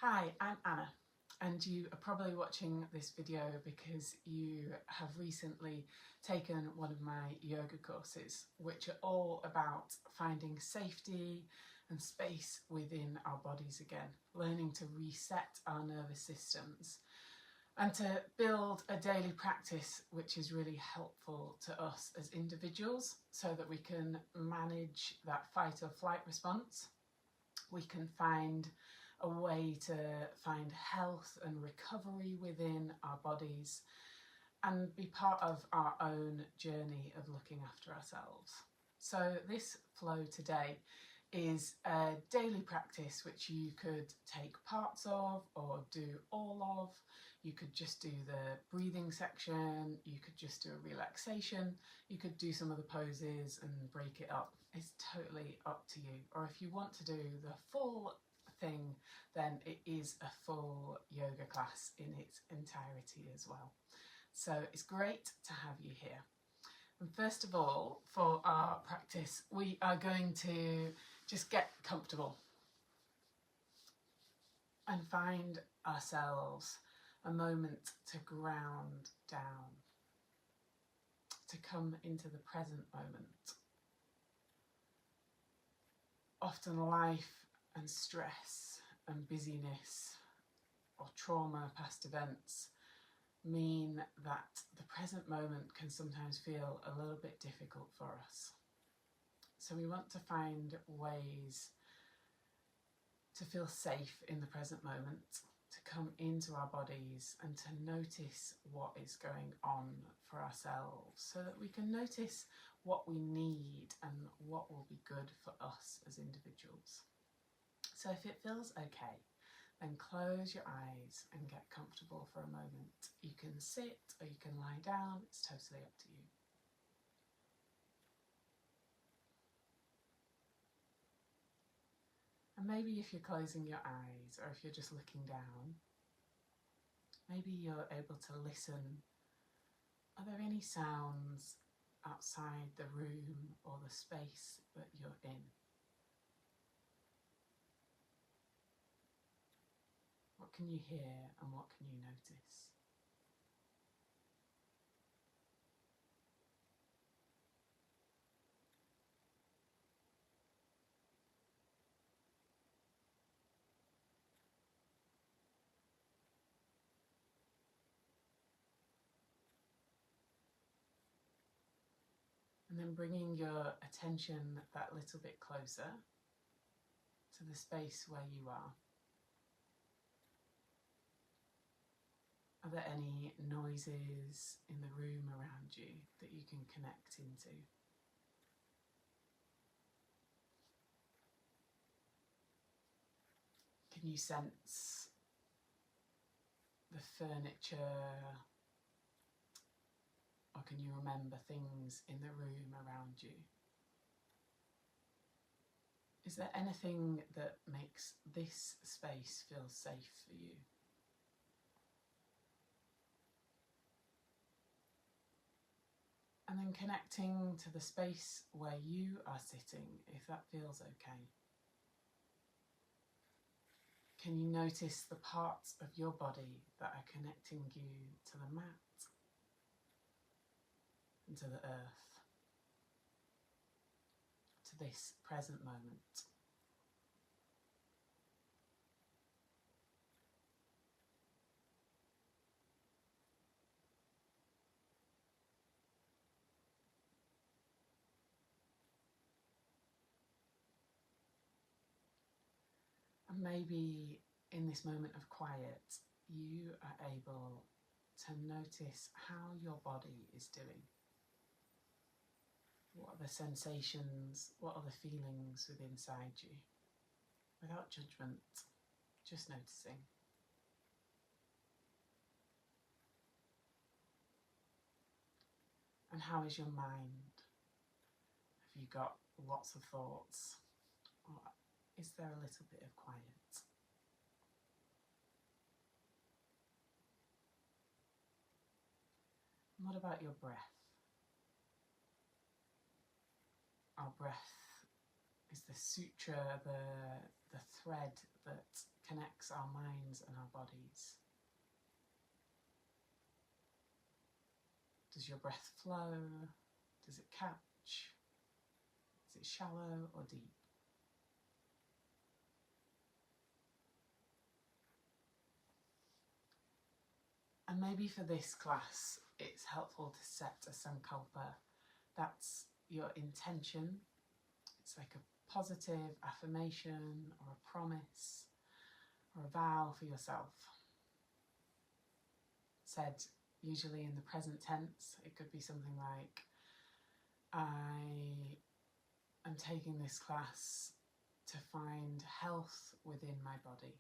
Hi, I'm Anna, and you are probably watching this video because you have recently taken one of my yoga courses, which are all about finding safety and space within our bodies again, learning to reset our nervous systems and to build a daily practice which is really helpful to us as individuals so that we can manage that fight or flight response. We can find a way to find health and recovery within our bodies and be part of our own journey of looking after ourselves. So this flow today is a daily practice which you could take parts of or do all of. You could just do the breathing section, you could just do a relaxation, you could do some of the poses and break it up. It's totally up to you. Or if you want to do the full thing, then it is a full yoga class in its entirety as well. So it's great to have you here. And first of all, for our practice, we are going to just get comfortable and find ourselves a moment to ground down, to come into the present moment. Often life and stress and busyness or trauma, past events, mean that the present moment can sometimes feel a little bit difficult for us. So we want to find ways to feel safe in the present moment, to come into our bodies and to notice what is going on for ourselves so that we can notice what we need and what will be good for us as individuals. So if it feels okay, then close your eyes and get comfortable for a moment. You can sit or you can lie down, it's totally up to you. And maybe if you're closing your eyes or if you're just looking down, maybe you're able to listen. Are there any sounds outside the room or the space that you're in? What can you hear and what can you notice? And then bringing your attention that little bit closer to the space where you are. Are there any noises in the room around you that you can connect into? Can you sense the furniture, or can you remember things in the room around you? Is there anything that makes this space feel safe for you? And then connecting to the space where you are sitting, if that feels okay. Can you notice the parts of your body that are connecting you to the mat and to the earth, to this present moment? And maybe in this moment of quiet, you are able to notice how your body is doing. What are the sensations, what are the feelings within inside you? Without judgment, just noticing. And how is your mind? Have you got lots of thoughts? Or is there a little bit of quiet? And what about your breath? Our breath is the sutra, the thread that connects our minds and our bodies. Does your breath flow? Does it catch? Is it shallow or deep? And maybe for this class, it's helpful to set a sankalpa. That's your intention. It's like a positive affirmation or a promise or a vow for yourself. Said usually in the present tense. It could be something like, I am taking this class to find health within my body.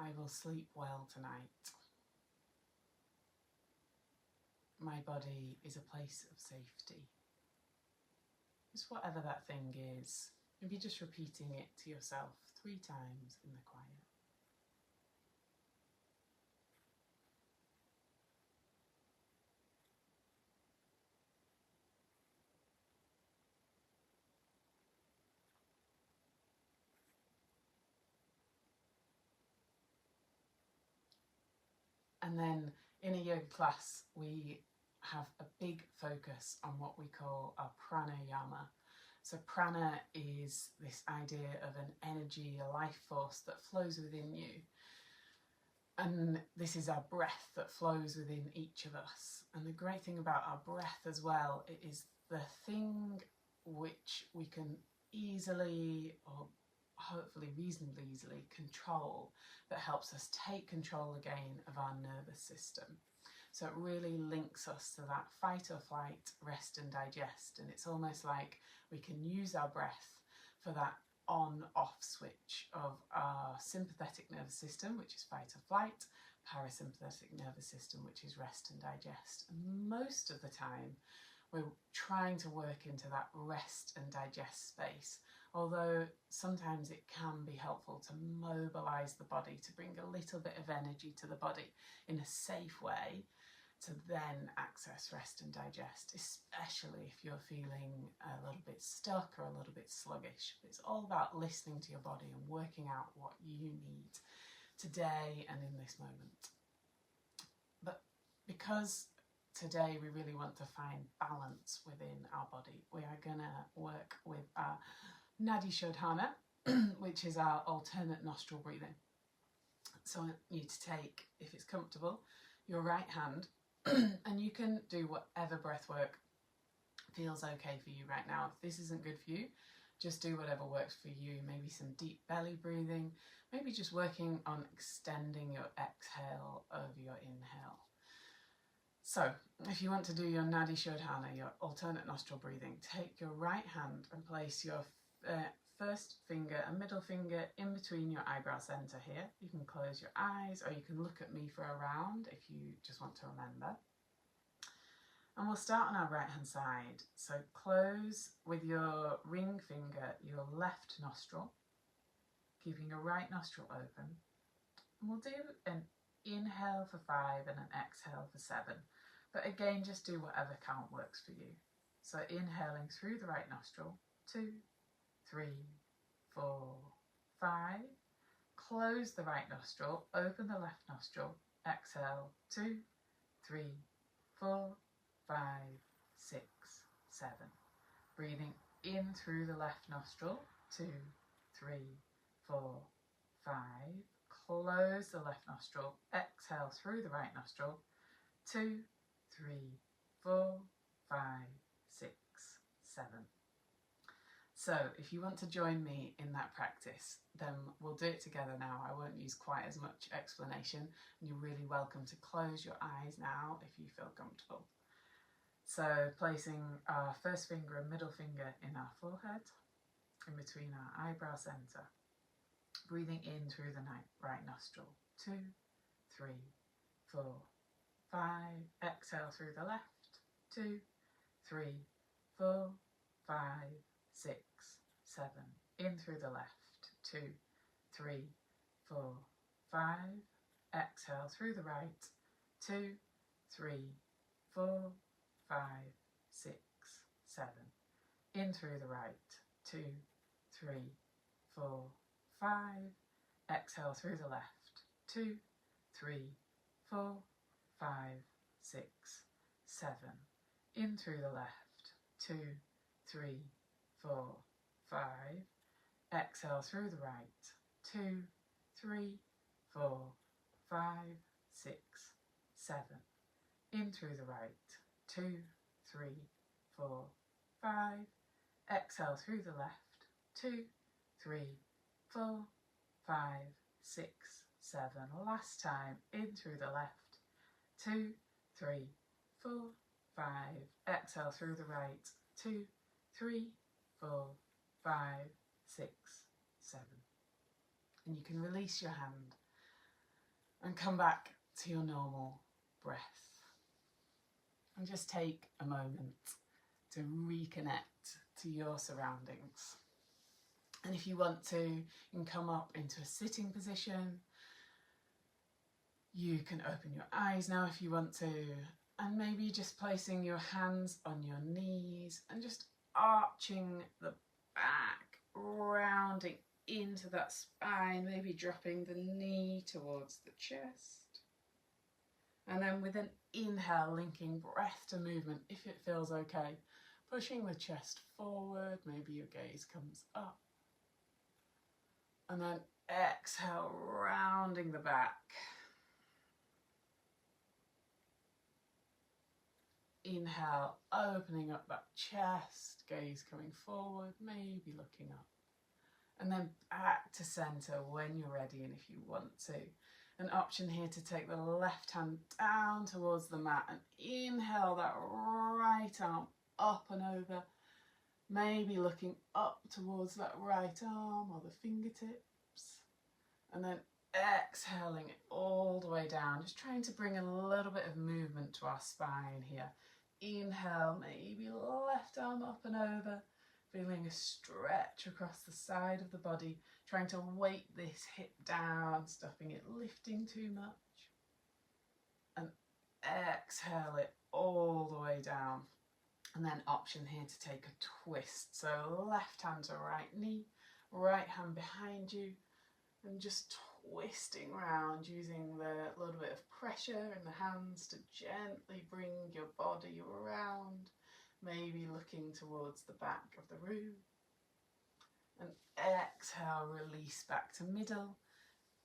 I will sleep well tonight. My body is a place of safety. Just whatever that thing is, maybe just repeating it to yourself 3 times in the quiet. And then in a yoga class, we have a big focus on what we call our pranayama. So prana is this idea of an energy, a life force that flows within you. And this is our breath that flows within each of us. And the great thing about our breath as well, it is the thing which we can easily, or hopefully reasonably easily, control, that helps us take control again of our nervous system. So it really links us to that fight or flight, rest and digest. And it's almost like we can use our breath for that on-off switch of our sympathetic nervous system, which is fight or flight, parasympathetic nervous system, which is rest and digest. And most of the time, we're trying to work into that rest and digest space, although sometimes it can be helpful to mobilize the body, to bring a little bit of energy to the body in a safe way, to then access rest and digest, especially if you're feeling a little bit stuck or a little bit sluggish. It's all about listening to your body and working out what you need today and in this moment. But because today we really want to find balance within our body, we are going to work with our Nadi Shodhana, which is our alternate nostril breathing. So I want you to take, if it's comfortable, your right hand, and you can do whatever breath work feels okay for you right now. If this isn't good for you, just do whatever works for you. Maybe some deep belly breathing, maybe just working on extending your exhale over your inhale. So if you want to do your Nadi Shodhana, your alternate nostril breathing, take your right hand and place your first finger and middle finger in between your eyebrow centre here. You can close your eyes or you can look at me for a round if you just want to remember. And we'll start on our right hand side. So close with your ring finger your left nostril, keeping your right nostril open. And we'll do an inhale for 5 and an exhale for 7. But again, just do whatever count works for you. So inhaling through the right nostril, 2, 3, 4, 5. Close the right nostril, open the left nostril, exhale, 2, 3, 4, 5, 6, 7. Breathing in through the left nostril, 2, 3, 4, 5. Close the left nostril, exhale through the right nostril, 2, 3, 4, 5, 6, 7. So if you want to join me in that practice, then we'll do it together now. I won't use quite as much explanation, and you're really welcome to close your eyes now if you feel comfortable. So placing our first finger and middle finger in our forehead, in between our eyebrow centre. Breathing in through the right nostril, 2, 3, 4, 5. Exhale through the left, 2, 3, 4, 5, 6, 7. In through the left, 2, 3, 4, 5. Exhale through the right, 2, 3, 4, 5, 6, 7. In through the right, 2, 3, 4, 5. Exhale through the left. 2, 3, 4, 5, 6, 7. In through the left. 2, 3, 4, 5. Exhale through the right. 2, 3, 4, 5, 6, 7. In through the right. 2, 3, 4, 5. Exhale through the left. 2, 3, 4, 5, 6, 7. Last time. In through the left. 2, 3, 4, 5. Exhale through the right. 2, 3, 4, 5, 6, 7. And you can release your hand and come back to your normal breath. And just take a moment to reconnect to your surroundings. And if you want to, you can come up into a sitting position. You can open your eyes now if you want to, and maybe just placing your hands on your knees and just arching the back, rounding into that spine, maybe dropping the knee towards the chest. And then with an inhale, linking breath to movement, if it feels okay, pushing the chest forward, maybe your gaze comes up. And then exhale, rounding the back. Inhale, opening up that chest, gaze coming forward, maybe looking up. And then back to centre when you're ready and if you want to. An option here to take the left hand down towards the mat and inhale that right arm up and over, maybe looking up towards that right arm or the fingertips, and then exhaling it all the way down, just trying to bring a little bit of movement to our spine here. Inhale, maybe left arm up and over, feeling a stretch across the side of the body, trying to weight this hip down, stopping it lifting too much. And exhale it all the way down. And then option here to take a twist. So left hand to right knee, right hand behind you, and just twisting round using the little bit of pressure in the hands to gently bring your body around, maybe looking towards the back of the room. And exhale, release back to middle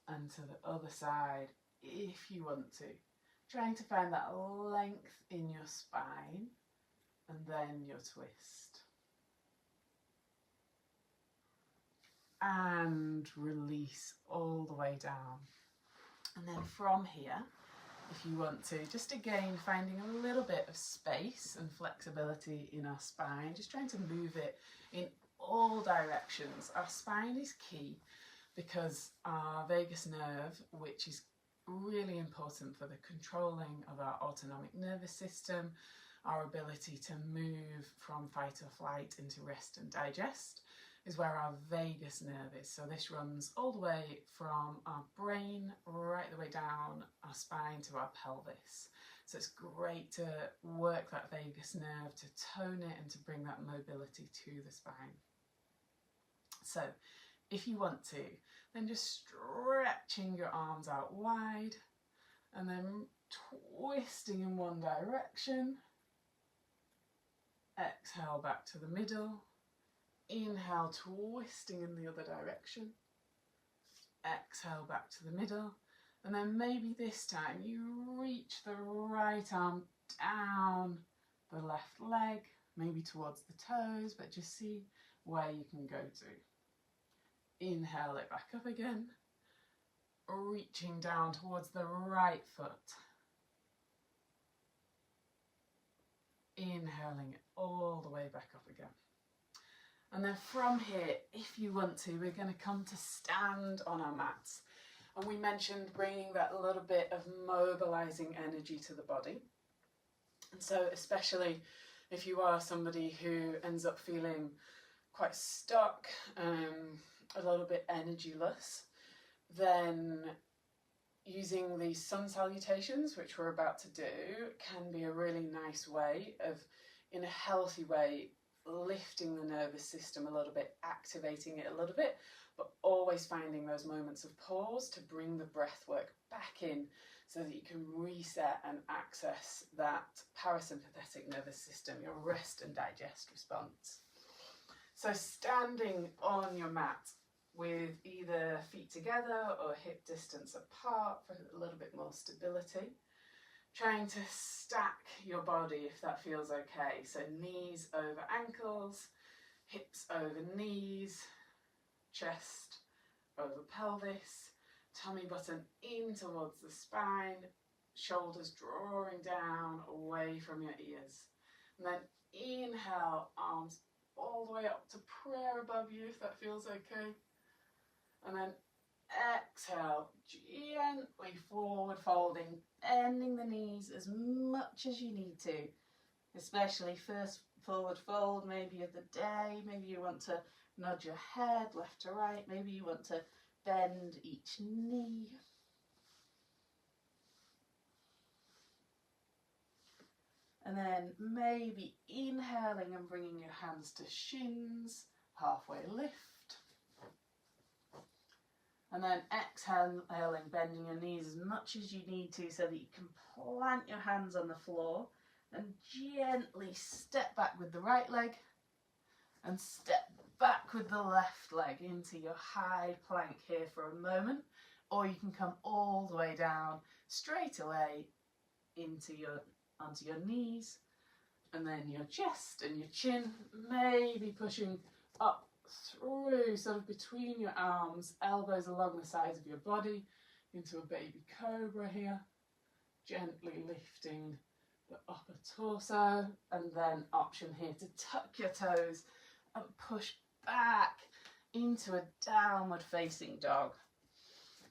and to the other side if you want to. Trying to find that length in your spine and then your twist. And release all the way down. And then from here, if you want to, just again finding a little bit of space and flexibility in our spine, just trying to move it in all directions. Our spine is key because our vagus nerve, which is really important for the controlling of our autonomic nervous system, our ability to move from fight or flight into rest and digest, is where our vagus nerve is. So this runs all the way from our brain right the way down our spine to our pelvis. So it's great to work that vagus nerve, to tone it and to bring that mobility to the spine. So if you want to, then just stretching your arms out wide and then twisting in one direction. Exhale back to the middle. Inhale, twisting in the other direction. Exhale back to the middle. And then maybe this time you reach the right arm down the left leg, maybe towards the toes, but just see where you can go to. Inhale it back up again, reaching down towards the right foot. Inhaling it all the way back up again. And then from here, if you want to, we're going to come to stand on our mats. And we mentioned bringing that little bit of mobilizing energy to the body. And so especially if you are somebody who ends up feeling quite stuck, a little bit energyless, then using these sun salutations, which we're about to do, can be a really nice way of, in a healthy way, lifting the nervous system a little bit, activating it a little bit, but always finding those moments of pause to bring the breath work back in so that you can reset and access that parasympathetic nervous system, your rest and digest response. So standing on your mat with either feet together or hip distance apart for a little bit more stability. Trying to stack your body if that feels okay. So knees over ankles, hips over knees, chest over pelvis, tummy button in towards the spine, shoulders drawing down away from your ears. And then inhale, arms all the way up to prayer above you if that feels okay. And then exhale, gently forward folding, bending the knees as much as you need to, especially first forward fold maybe of the day. Maybe you want to nod your head left to right, maybe you want to bend each knee. And then maybe inhaling and bringing your hands to shins, halfway lift. And then exhaling, bending your knees as much as you need to so that you can plant your hands on the floor and gently step back with the right leg and step back with the left leg into your high plank here for a moment. Or you can come all the way down straight away onto your knees, and then your chest and your chin, maybe pushing up through, sort of between your arms, elbows along the sides of your body, into a baby cobra here, gently lifting the upper torso, and then option here to tuck your toes and push back into a downward facing dog.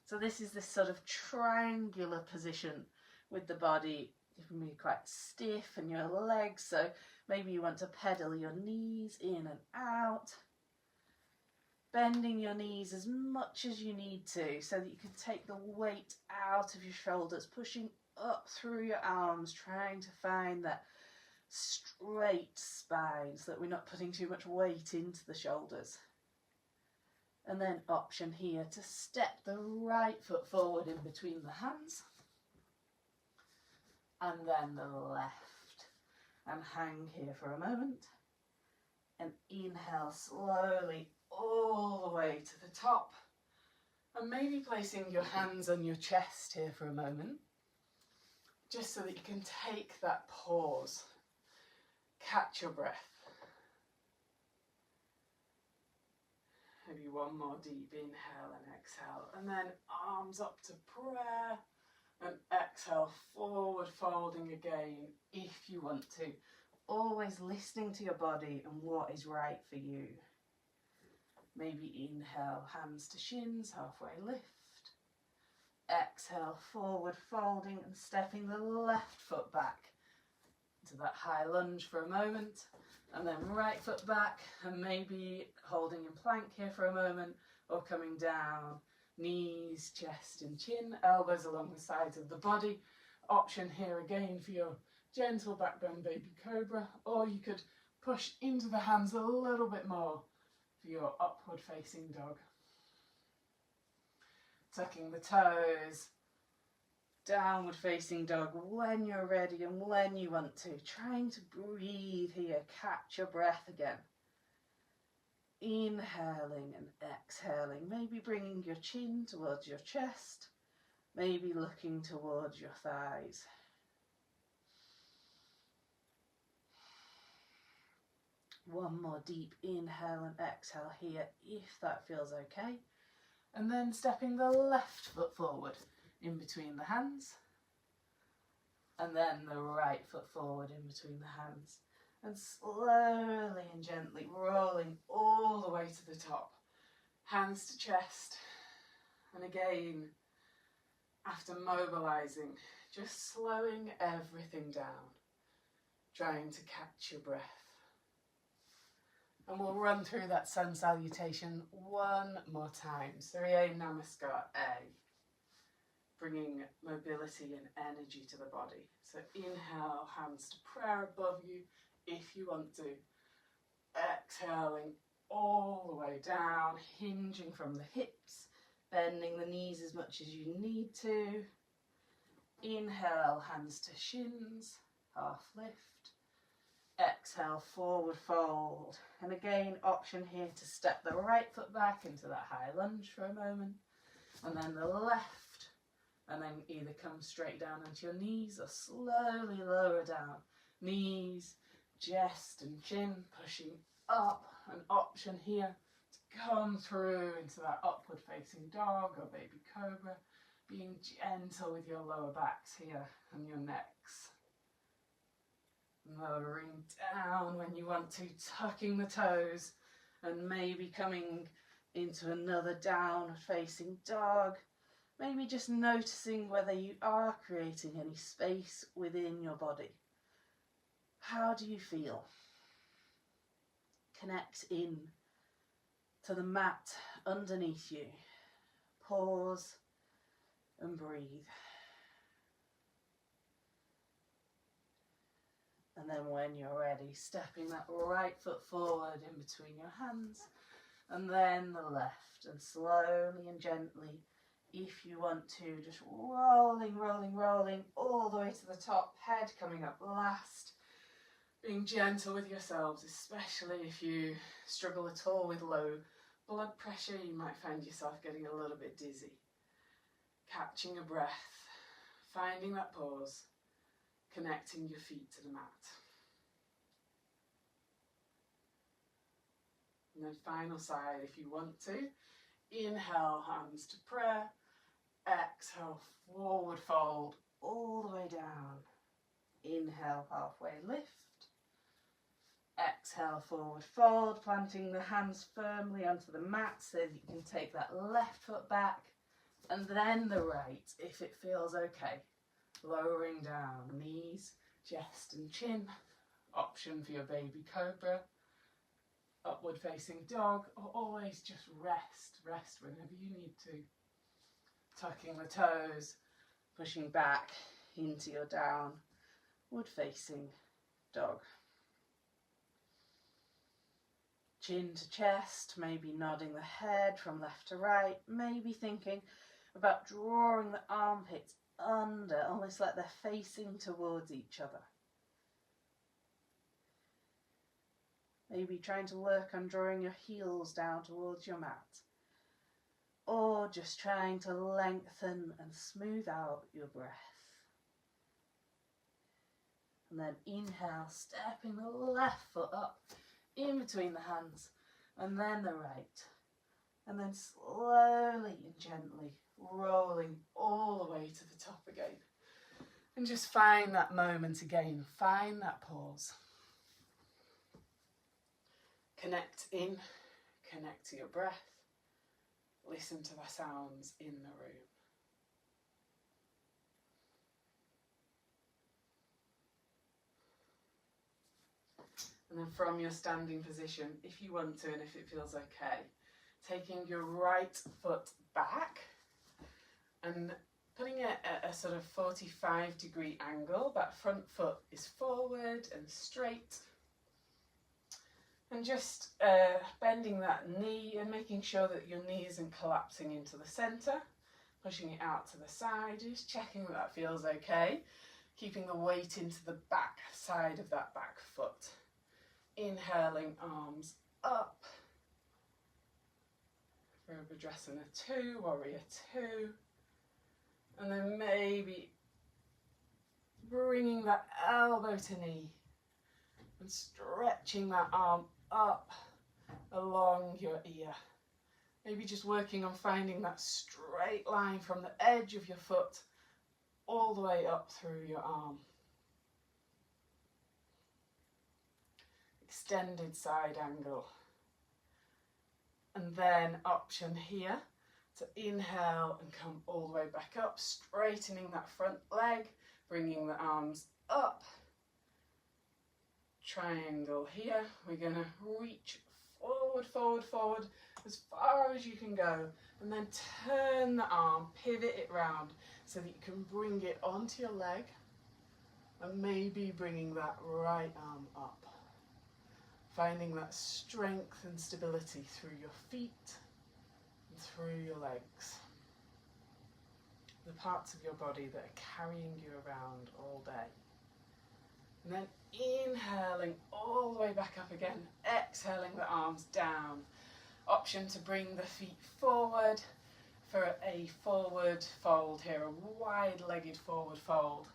So this is this sort of triangular position with the body keeping me quite stiff and your legs, so maybe you want to pedal your knees in and out, bending your knees as much as you need to so that you can take the weight out of your shoulders, pushing up through your arms, trying to find that straight spine so that we're not putting too much weight into the shoulders. And then option here to step the right foot forward in between the hands, and then the left, and hang here for a moment, and inhale slowly all the way to the top, and maybe placing your hands on your chest here for a moment, just so that you can take that pause, catch your breath. Maybe one more deep inhale and exhale, and then arms up to prayer, and exhale, forward folding again if you want to. Always listening to your body and what is right for you. Maybe inhale, hands to shins, halfway lift. Exhale, forward folding and stepping the left foot back into that high lunge for a moment. And then right foot back, and maybe holding in plank here for a moment, or coming down, knees, chest and chin, elbows along the sides of the body. Option here again for your gentle back bend baby cobra, or you could push into the hands a little bit more for your upward facing dog. Tucking the toes, downward facing dog when you're ready and when you want to. Trying to breathe here, catch your breath again. Inhaling and exhaling, maybe bringing your chin towards your chest, maybe looking towards your thighs. One more deep inhale and exhale here if that feels okay. And then stepping the left foot forward in between the hands, and then the right foot forward in between the hands, and slowly and gently rolling all the way to the top, hands to chest. And again, after mobilizing, just slowing everything down, trying to catch your breath. And we'll run through that sun salutation one more time. Surya Namaskar A, bringing mobility and energy to the body. So inhale, hands to prayer above you if you want to. Exhaling all the way down, hinging from the hips, bending the knees as much as you need to. Inhale, hands to shins, half lift. Exhale, forward fold. And again, option here to step the right foot back into that high lunge for a moment. And then the left. And then either come straight down onto your knees or slowly lower down. Knees, chest and chin pushing up. An option here to come through into that upward facing dog or baby cobra. Being gentle with your lower backs here and your necks. Lowering down when you want to, tucking the toes and maybe coming into another downward facing dog. Maybe just noticing whether you are creating any space within your body. How do you feel? Connect in to the mat underneath you. Pause and breathe. And then when you're ready, stepping that right foot forward in between your hands, and then the left, and slowly and gently, if you want to, just rolling, rolling, rolling all the way to the top, head coming up last. Being gentle with yourselves, especially if you struggle at all with low blood pressure, you might find yourself getting a little bit dizzy. Catching a breath, finding that pause, connecting your feet to the mat. And then final side if you want to. Inhale, hands to prayer. Exhale, forward fold all the way down. Inhale, halfway lift. Exhale, forward fold, planting the hands firmly onto the mat so that you can take that left foot back and then the right if it feels okay. Lowering down, knees, chest and chin. Option for your baby cobra. Upward facing dog, or always just rest whenever you need to. Tucking the toes, pushing back into your downward facing dog. Chin to chest, maybe nodding the head from left to right, maybe thinking about drawing the armpits under, almost like they're facing towards each other. Maybe trying to work on drawing your heels down towards your mat. Or just trying to lengthen and smooth out your breath. And then inhale, stepping the left foot up in between the hands, and then the right. And then slowly and gently rolling all the way to the top again. And just find that moment again, find that pause. Connect in, connect to your breath, listen to the sounds in the room. And then from your standing position, if you want to and if it feels okay, taking your right foot back and putting it at a sort of 45-degree angle. That front foot is forward and straight. And just bending that knee and making sure that your knee isn't collapsing into the centre. Pushing it out to the side, just checking that that feels okay. Keeping the weight into the back side of that back foot. Inhaling, arms up. For Virabhadrasana 2, Warrior 2. And then maybe bringing that elbow to knee and stretching that arm up along your ear. Maybe just working on finding that straight line from the edge of your foot all the way up through your arm. Extended side angle. And then option here to inhale and come all the way back up, straightening that front leg, bringing the arms up. Triangle here. We're going to reach forward, forward, forward as far as you can go, and then turn the arm, pivot it round so that you can bring it onto your leg and maybe bringing that right arm up. Finding that strength and stability through your feet and through your legs. The parts of your body that are carrying you around all day. And then inhaling all the way back up again, exhaling the arms down. Option to bring the feet forward for a forward fold here, a wide-legged forward fold.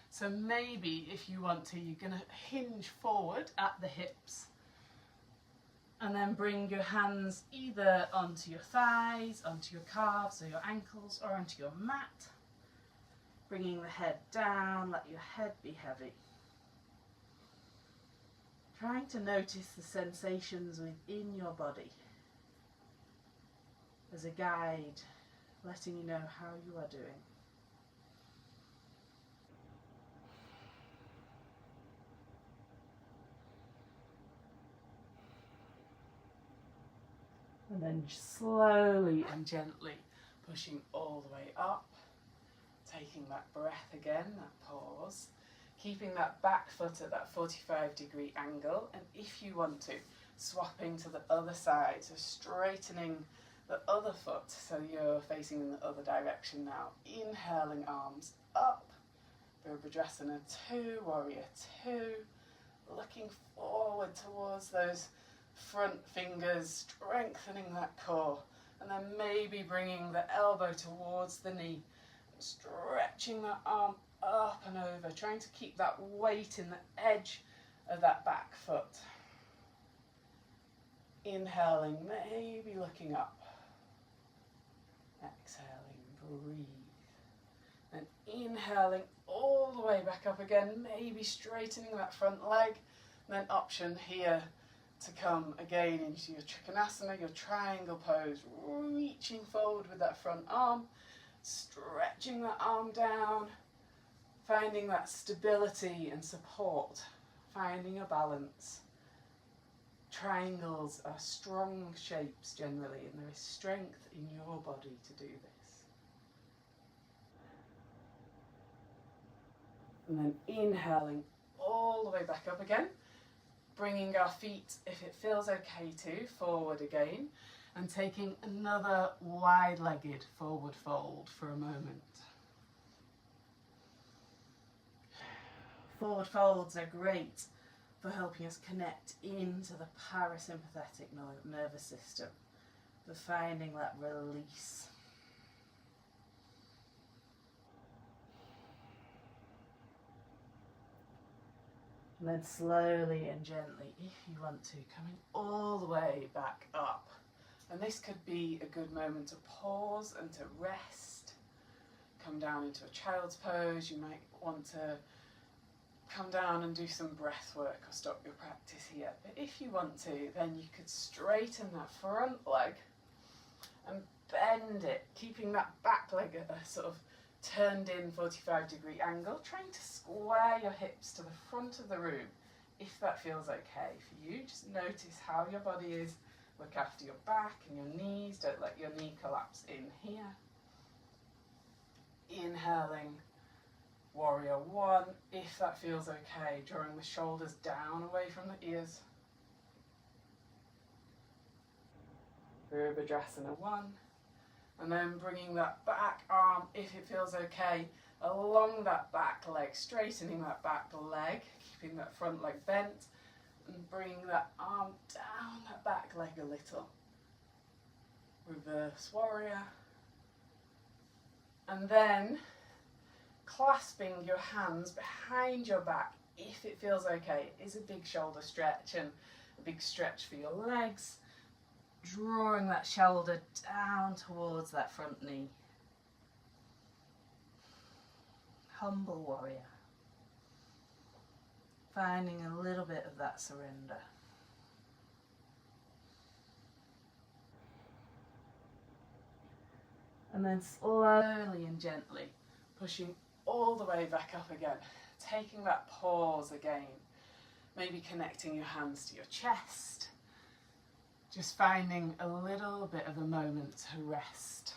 So maybe if you want to, you're going to hinge forward at the hips and then bring your hands either onto your thighs, onto your calves or your ankles, or onto your mat. Bringing the head down, let your head be heavy. Trying to notice the sensations within your body as a guide, letting you know how you are doing. And then slowly and gently pushing all the way up, taking that breath again, that pause. Keeping that back foot at that 45-degree angle, and if you want to, swapping to the other side, so straightening the other foot so you're facing in the other direction now. Inhaling arms up, Virabhadrasana 2, Warrior 2, looking forward towards those front fingers, strengthening that core, and then maybe bringing the elbow towards the knee, stretching that arm up and over, trying to keep that weight in the edge of that back foot. Inhaling, maybe looking up. Exhaling, breathe. And inhaling all the way back up again, maybe straightening that front leg. And then option here to come again into your Trikonasana, your triangle pose, reaching forward with that front arm, stretching that arm down, finding that stability and support, finding a balance. Triangles are strong shapes generally, and there is strength in your body to do this. And then inhaling all the way back up again, bringing our feet, if it feels okay to, forward again, and taking another wide-legged forward fold for a moment. Forward folds are great for helping us connect into the parasympathetic nervous system, for finding that release. And then slowly and gently, if you want to, coming all the way back up. And this could be a good moment to pause and to rest. Come down into a child's pose. You might want to come down and do some breath work or stop your practice here. But if you want to, then you could straighten that front leg and bend it, keeping that back leg at a sort of turned in 45-degree angle, trying to square your hips to the front of the room. If that feels okay for you, just notice how your body is. Look after your back and your knees, don't let your knee collapse in here. Inhaling, Warrior 1, if that feels okay, drawing the shoulders down away from the ears. Virabhadrasana 1, and then bringing that back arm, if it feels okay, along that back leg, straightening that back leg, keeping that front leg bent, and bringing that arm down that back leg a little. Reverse Warrior. And then clasping your hands behind your back, if it feels okay. It is a big shoulder stretch and a big stretch for your legs. Drawing that shoulder down towards that front knee. Humble Warrior. Finding a little bit of that surrender. And then slowly and gently pushing all the way back up again. Taking that pause again. Maybe connecting your hands to your chest. Just finding a little bit of a moment to rest.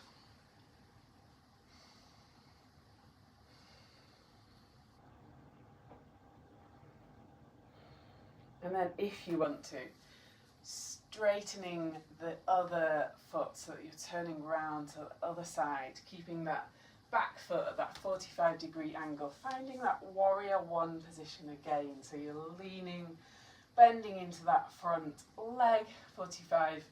And then if you want to, straightening the other foot so that you're turning round to the other side, keeping that back foot at that 45-degree angle, finding that warrior one position again. So you're leaning, bending into that front leg, 45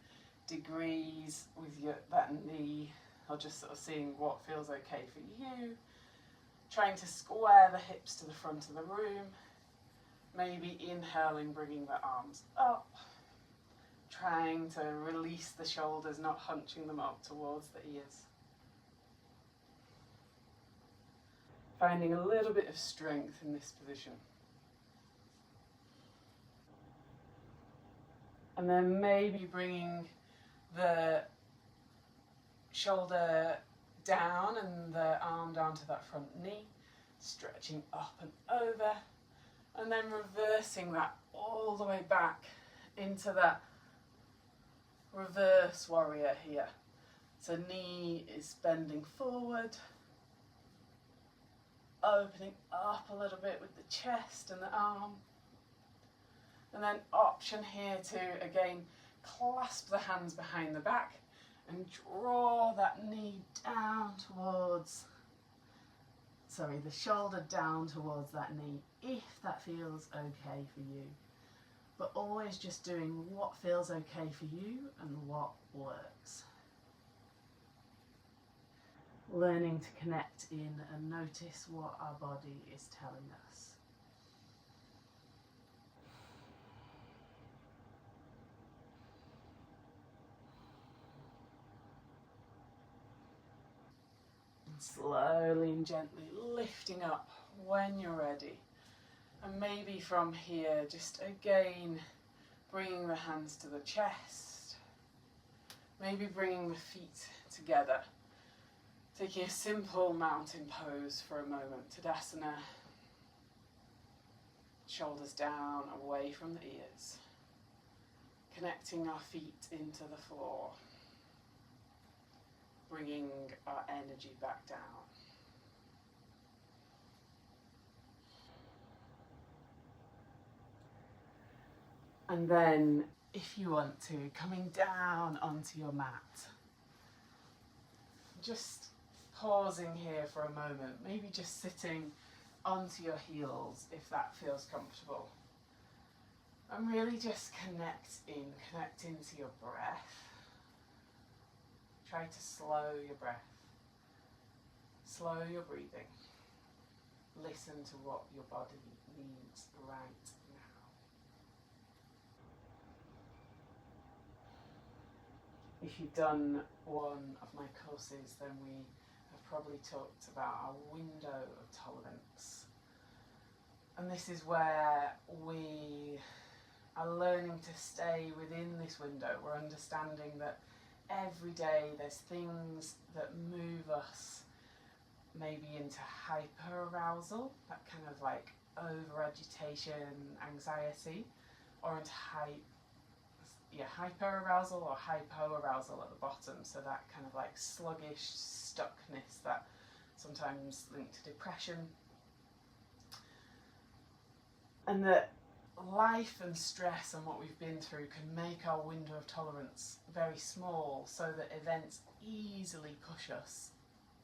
degrees with that knee, or just sort of seeing what feels okay for you. Trying to square the hips to the front of the room. Maybe inhaling, bringing the arms up. Trying to release the shoulders, not hunching them up towards the ears. Finding a little bit of strength in this position. And then maybe bringing the shoulder down and the arm down to that front knee, stretching up and over, and then reversing that all the way back into that reverse warrior here. So knee is bending forward, opening up a little bit with the chest and the arm. And then option here to, again, clasp the hands behind the back and draw that knee down towards, the shoulder down towards that knee, if that feels okay for you. But always just doing what feels okay for you and what works. Learning to connect in and notice what our body is telling us. And slowly and gently lifting up when you're ready. And maybe from here, just again, bringing the hands to the chest. Maybe bringing the feet together. Taking a simple mountain pose for a moment, Tadasana. Shoulders down, away from the ears. Connecting our feet into the floor. Bringing our energy back down. And then, if you want to, coming down onto your mat. Just pausing here for a moment, maybe just sitting onto your heels if that feels comfortable. And really just connect into your breath. Try to slow your breath. Slow your breathing. Listen to what your body needs right now. If you've done one of my courses, then we have probably talked about our window of tolerance. And this is where we are learning to stay within this window. We're understanding that every day there's things that move us maybe into hyper-arousal, that kind of like over-agitation, anxiety, or into hyper-arousal or hypo-arousal at the bottom, so that kind of like sluggish stuckness that sometimes linked to depression. And that life and stress and what we've been through can make our window of tolerance very small, so that events easily push us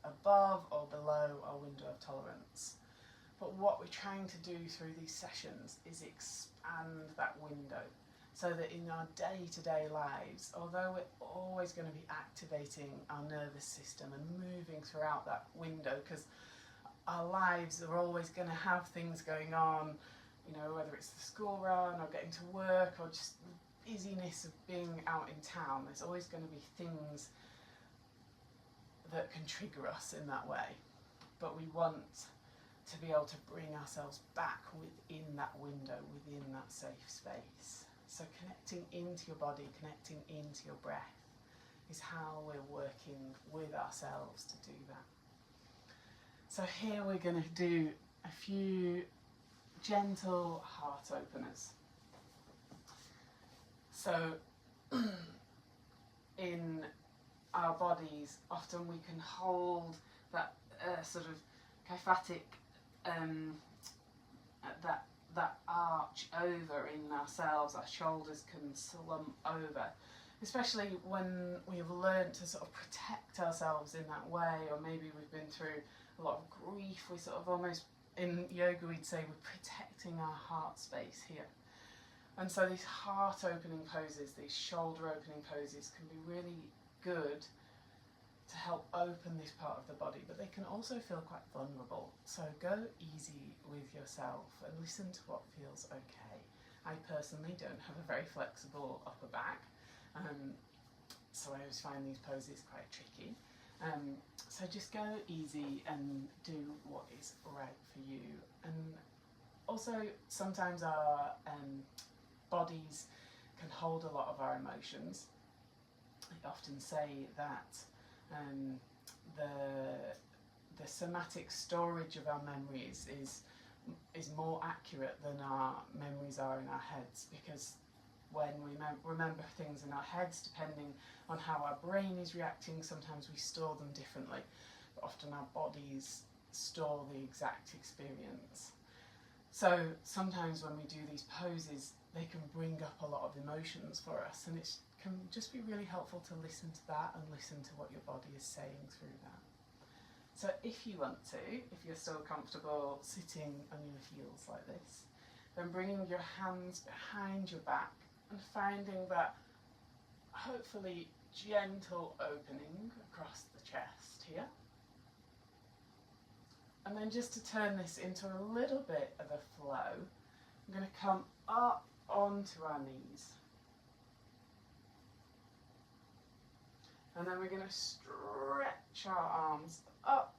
above or below our window of tolerance. But what we're trying to do through these sessions is expand that window, so that in our day-to-day lives, although we're always going to be activating our nervous system and moving throughout that window, because our lives are always going to have things going on, you know, whether it's the school run or getting to work or just the busyness of being out in town, there's always going to be things that can trigger us in that way. But we want to be able to bring ourselves back within that window, within that safe space. So connecting into your body, connecting into your breath is how we're working with ourselves to do that. So here we're going to do a few gentle heart openers. So in our bodies, often we can hold that sort of kyphatic, that that arch over in ourselves, our shoulders can slump over, especially when we've learned to sort of protect ourselves in that way, or maybe we've been through a lot of grief. We sort of almost, in yoga we'd say we're protecting our heart space here. And so these heart opening poses, these shoulder opening poses can be really good to help open this part of the body, but they can also feel quite vulnerable. So go easy with yourself and listen to what feels okay. I personally don't have a very flexible upper back, so I always find these poses quite tricky. So just go easy and do what is right for you. And also sometimes our bodies can hold a lot of our emotions. I often say that the somatic storage of our memories is more accurate than our memories are in our heads, because when we remember things in our heads, depending on how our brain is reacting, sometimes we store them differently, but often our bodies store the exact experience. So sometimes when we do these poses, they can bring up a lot of emotions for us, and it can just be really helpful to listen to that and listen to what your body is saying through that. So if you want to, if you're still comfortable sitting on your heels like this, then bringing your hands behind your back and finding that hopefully gentle opening across the chest here. And then just to turn this into a little bit of a flow, I'm going to come up onto our knees. And then we're going to stretch our arms up.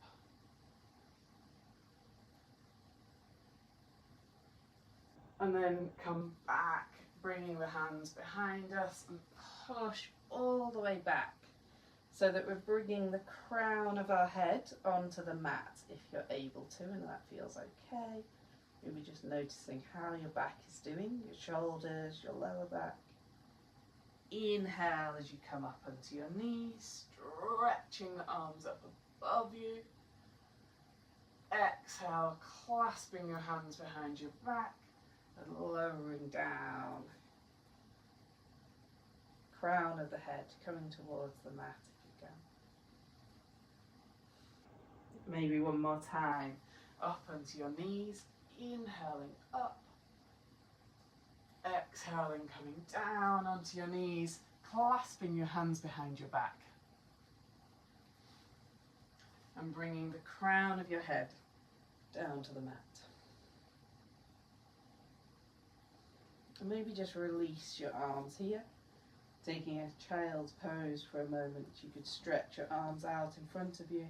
And then come back, bringing the hands behind us and push all the way back, so that we're bringing the crown of our head onto the mat if you're able to, and that feels okay. Maybe just noticing how your back is doing, your shoulders, your lower back. Inhale as you come up onto your knees, stretching the arms up above you. Exhale, clasping your hands behind your back and lowering down. Crown of the head coming towards the mat if you can. Maybe one more time. Up onto your knees, inhaling up. Exhaling, coming down onto your knees, clasping your hands behind your back. And bringing the crown of your head down to the mat. And maybe just release your arms here. Taking a child's pose for a moment, you could stretch your arms out in front of you.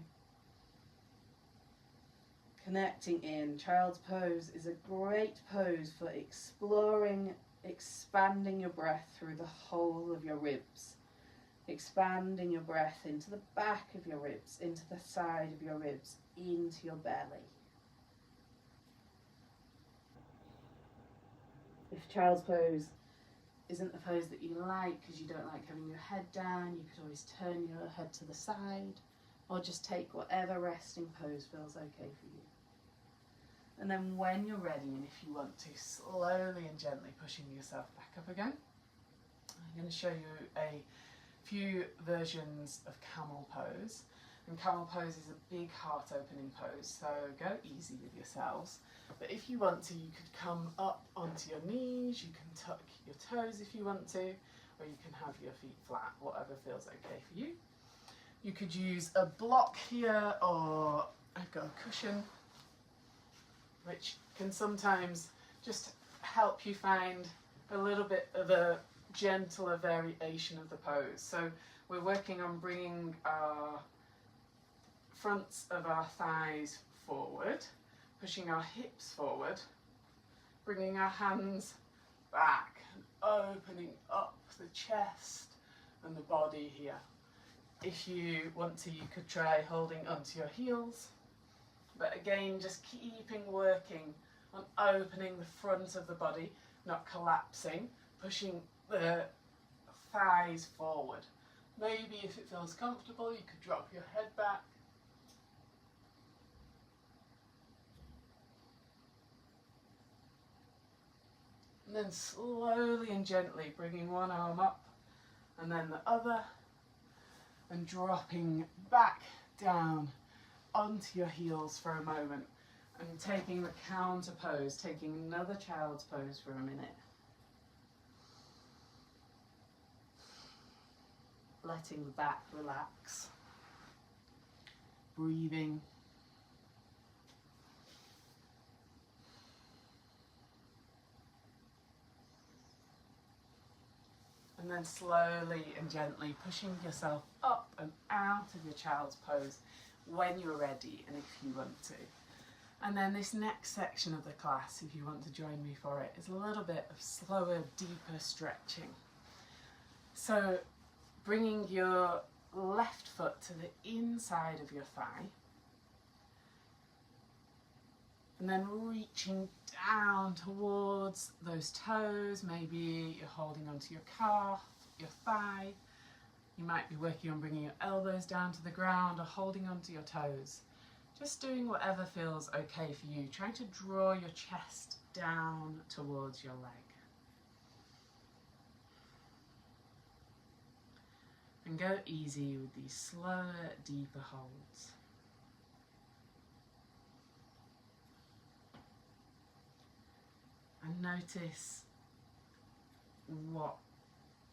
Connecting in. Child's pose is a great pose for exploring, expanding your breath through the whole of your ribs. Expanding your breath into the back of your ribs, into the side of your ribs, into your belly. If child's pose isn't the pose that you like because you don't like having your head down, you could always turn your head to the side, or just take whatever resting pose feels okay for you. And then when you're ready, and if you want to, slowly and gently pushing yourself back up again. I'm going to show you a few versions of camel pose. And camel pose is a big heart opening pose, so go easy with yourselves. But if you want to, you could come up onto your knees, you can tuck your toes if you want to, or you can have your feet flat, whatever feels okay for you. You could use a block here, or I've got a cushion, which can sometimes just help you find a little bit of a gentler variation of the pose. So we're working on bringing our fronts of our thighs forward, pushing our hips forward, bringing our hands back and opening up the chest and the body here. If you want to, you could try holding onto your heels, but again, just keeping working on opening the front of the body, not collapsing, pushing the thighs forward. Maybe if it feels comfortable, you could drop your head back. And then slowly and gently bringing one arm up and then the other, and dropping back down onto your heels for a moment and taking the counter pose, taking another child's pose for a minute. Letting the back relax. Breathing. And then slowly and gently pushing yourself up and out of your child's pose when you're ready and if you want to. And then this next section of the class, if you want to join me for it, is a little bit of slower, deeper stretching. So bringing your left foot to the inside of your thigh, and then reaching down towards those toes. Maybe you're holding onto your calf, your thigh. You might be working on bringing your elbows down to the ground or holding onto your toes. Just doing whatever feels okay for you. Trying to draw your chest down towards your leg. And go easy with these slower, deeper holds. And notice what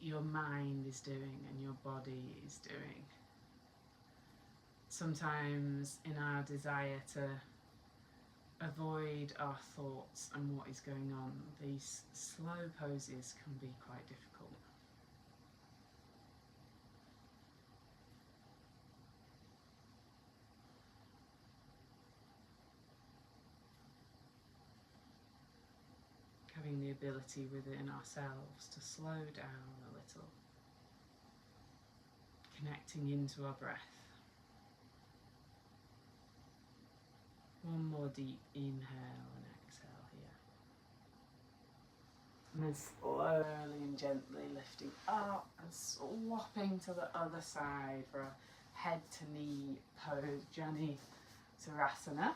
your mind is doing and your body is doing. Sometimes in our desire to avoid our thoughts and what is going on, these slow poses can be quite difficult. Having the ability within ourselves to slow down a little, connecting into our breath. One more deep inhale and exhale here. And then slowly and gently lifting up and swapping to the other side for a head to knee pose, Jani Sarasana.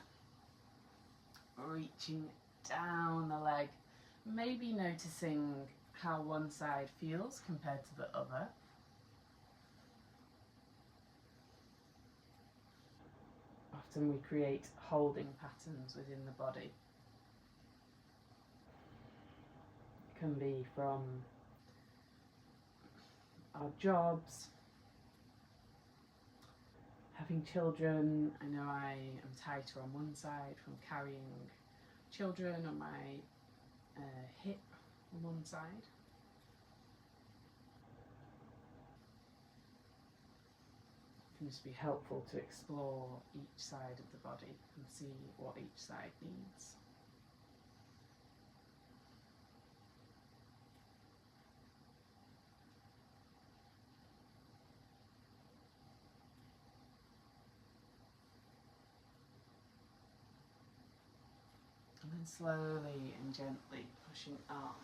Reaching down the leg. Maybe noticing how one side feels compared to the other. Often we create holding patterns within the body. It can be from our jobs, having children. I know I am tighter on one side from carrying children on my hip on one side. It can just be helpful to explore each side of the body and see what each side needs. And then slowly and gently pushing up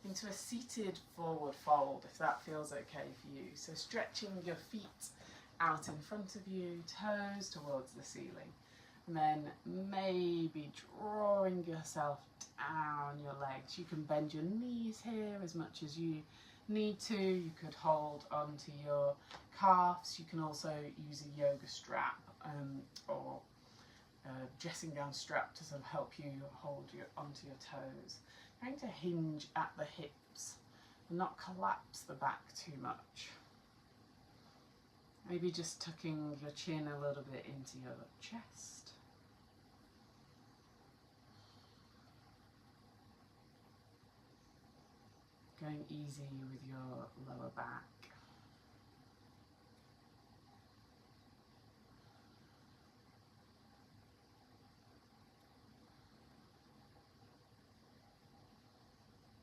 into a seated forward fold, if that feels okay for you. So stretching your feet out in front of you, toes towards the ceiling. And then maybe drawing yourself down your legs. You can bend your knees here as much as you need to. You could hold onto your calves. You can also use a yoga strap or dressing gown strap to sort of help you hold onto your toes. Trying to hinge at the hips and not collapse the back too much. Maybe just tucking your chin a little bit into your chest. Going easy with your lower back.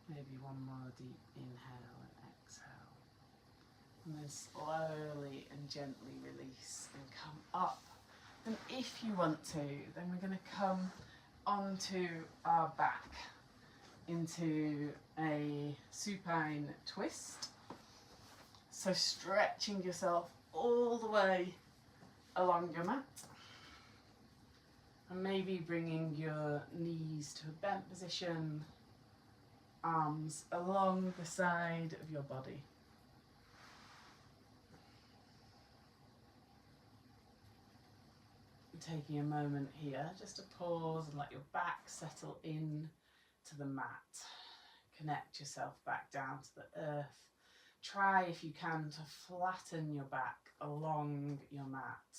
Maybe one more deep inhale and exhale. And then slowly and gently release and come up. And if you want to, then we're going to come onto our back into a supine twist. So stretching yourself all the way along your mat. And maybe bringing your knees to a bent position. arms along the side of your body. Taking a moment here just to pause and let your back settle in to the mat. Connect yourself back down to the earth. Try, if you can, to flatten your back along your mat,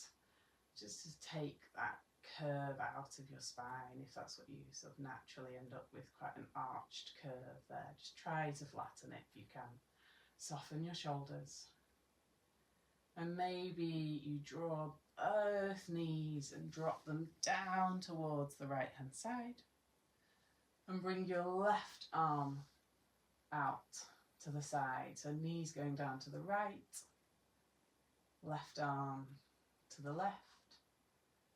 just to take that curve out of your spine. If that's what you sort of naturally end up with, quite an arched curve there, just try to flatten it if you can. Soften your shoulders, and maybe you draw both knees and drop them down towards the right hand side, and bring your left arm out to the side, so knees going down to the right, left arm to the left,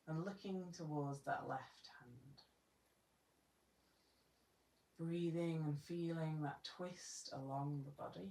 and looking towards that left hand. Breathing and feeling that twist along the body.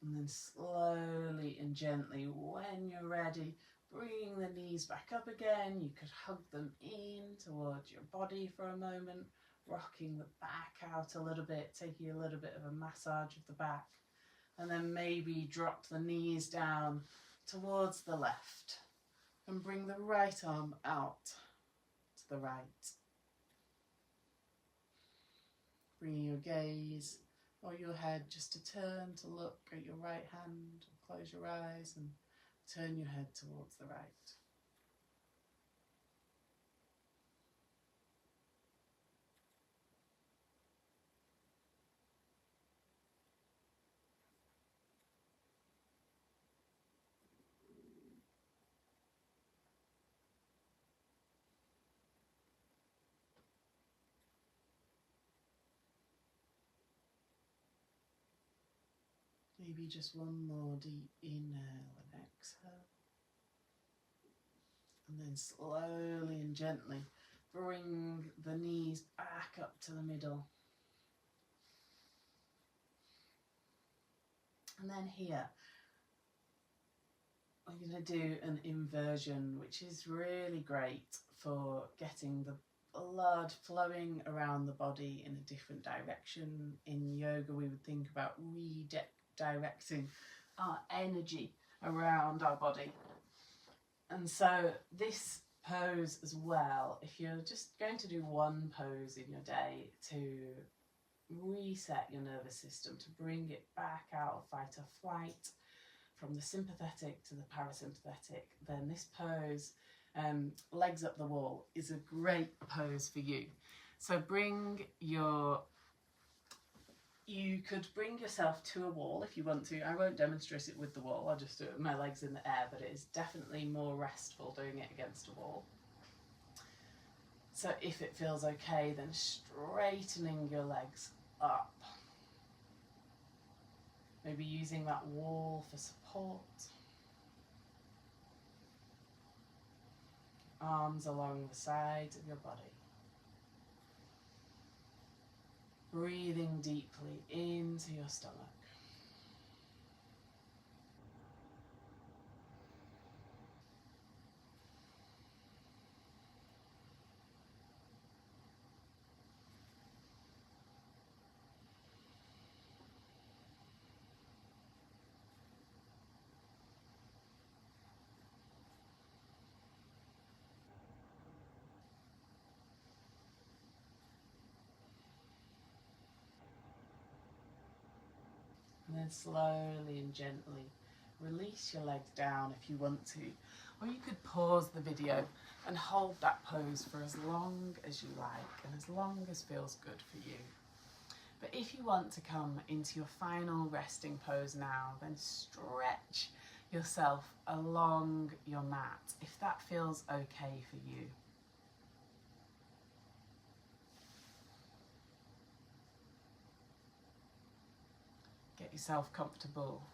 And then slowly and gently, when you're ready, bring the knees back up again. You could hug them in towards your body for a moment, rocking the back out a little bit, taking a little bit of a massage of the back. And then maybe drop the knees down towards the left and bring the right arm out to the right. Bringing your gaze or your head just to turn to look at your right hand. Close your eyes and turn your head towards the right. Maybe just one more deep inhale and exhale. And then slowly and gently bring the knees back up to the middle. And then here, we're going to do an inversion, which is really great for getting the blood flowing around the body in a different direction. In yoga, we would think about redirecting our energy around our body. And so this pose as well, if you're just going to do one pose in your day to reset your nervous system, to bring it back out of fight or flight, from the sympathetic to the parasympathetic, then this pose, legs up the wall, is a great pose for you. So you could bring yourself to a wall if you want to. I won't demonstrate it with the wall, I'll just do it with my legs in the air, but it is definitely more restful doing it against a wall. So if it feels okay, then straightening your legs up. Maybe using that wall for support. Arms along the sides of your body. Breathing deeply into your stomach. And then slowly and gently release your legs down if you want to. Or you could pause the video and hold that pose for as long as you like and as long as feels good for you. But if you want to come into your final resting pose now, then stretch yourself along your mat if that feels okay for you. Get yourself comfortable.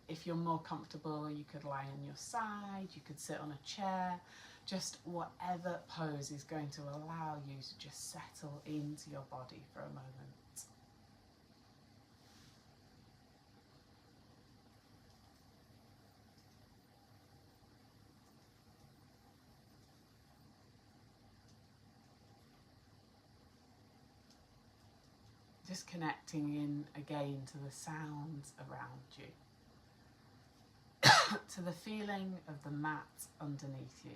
if you're more comfortable, you could lie on your side, you could sit on a chair, just whatever pose is going to allow you to just settle into your body for a moment. Just connecting in again to the sounds around you, to the feeling of the mat underneath you.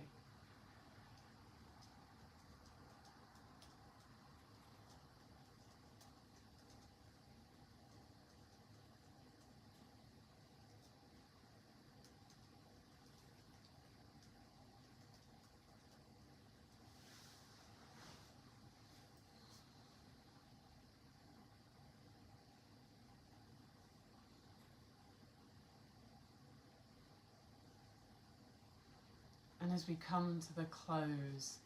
And as we come to the close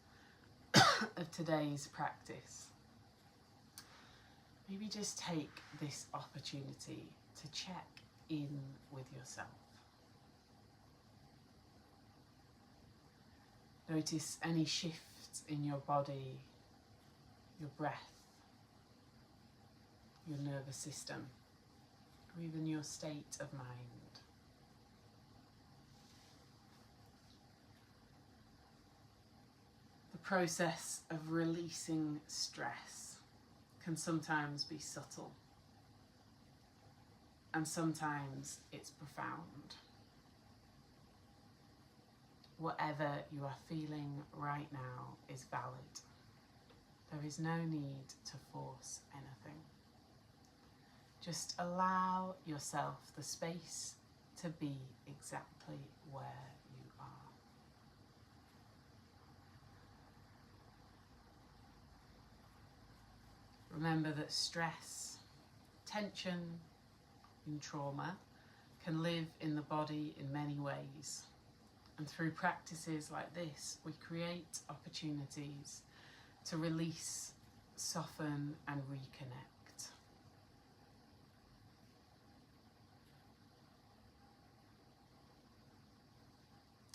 of today's practice, maybe just take this opportunity to check in with yourself. Notice any shifts in your body, your breath, your nervous system, or even your state of mind. The process of releasing stress can sometimes be subtle, and sometimes it's profound. Whatever you are feeling right now is valid. There is no need to force anything. Just allow yourself the space to be exactly where you are. Remember that stress, tension, and trauma can live in the body in many ways. And through practices like this, we create opportunities to release, soften, and reconnect.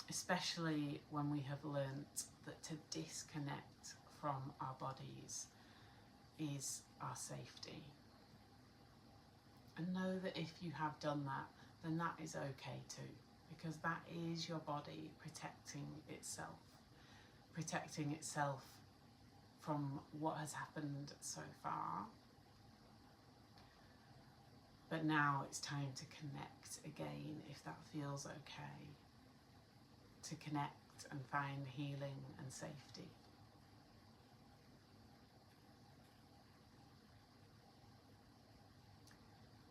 Especially when we have learnt that to disconnect from our bodies is our safety. And know that if you have done that, then that is okay too, because that is your body protecting itself from what has happened so far. But now it's time to connect again, if that feels okay, to connect and find healing and safety.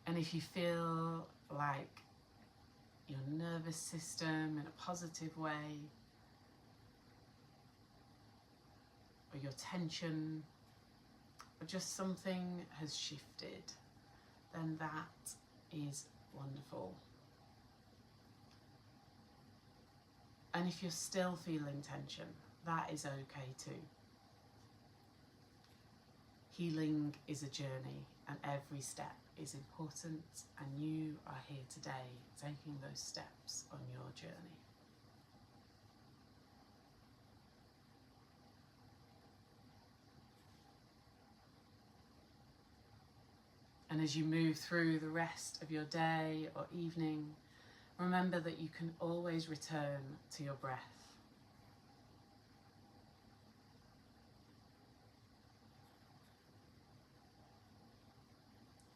And if you feel like your nervous system in a positive way, or your tension, or just something has shifted, then that is wonderful. And if you're still feeling tension, that is okay too. Healing is a journey, and every step is important, and you are here today taking those steps on your journey. And as you move through the rest of your day or evening, remember that you can always return to your breath.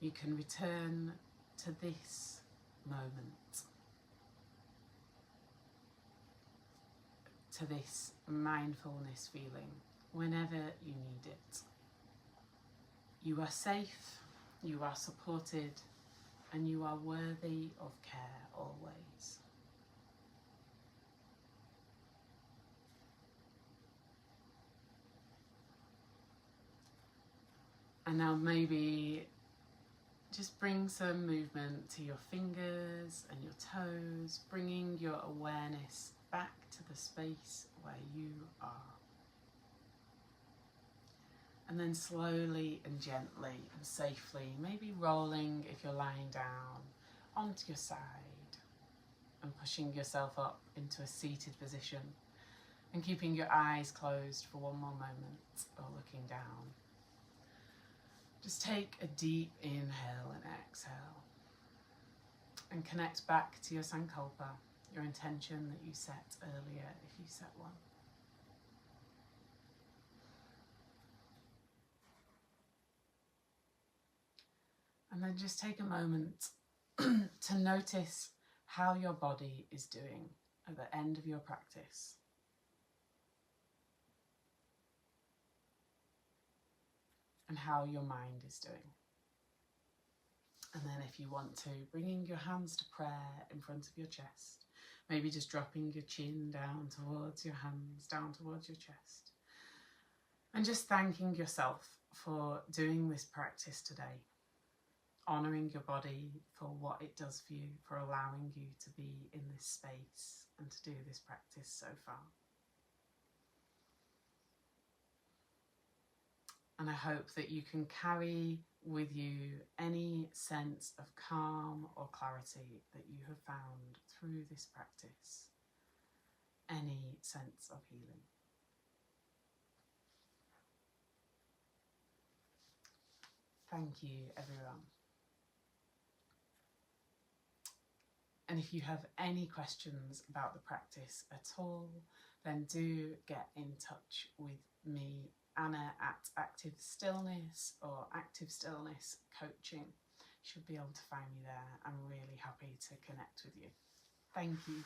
You can return to this moment, to this mindfulness feeling, whenever you need it. You are safe, you are supported, and you are worthy of care always. And now maybe just bring some movement to your fingers and your toes, bringing your awareness back to the space where you are. And then slowly and gently and safely, maybe rolling if you're lying down, onto your side. and pushing yourself up into a seated position and keeping your eyes closed for one more moment or looking down. Just take a deep inhale and exhale and connect back to your Sankalpa, your intention that you set earlier if you set one. And then just take a moment to notice how your body is doing at the end of your practice. And how your mind is doing. And then if you want to, bringing your hands to prayer in front of your chest, maybe just dropping your chin down towards your hands, down towards your chest. And just thanking yourself for doing this practice today, honouring your body for what it does for you, for allowing you to be in this space and to do this practice so far. And I hope that you can carry with you any sense of calm or clarity that you have found through this practice, any sense of healing. Thank you, everyone. And if you have any questions about the practice at all, then do get in touch with me, Anna, at Active Stillness or Active Stillness Coaching. You should be able to find me there. I'm really happy to connect with you. Thank you.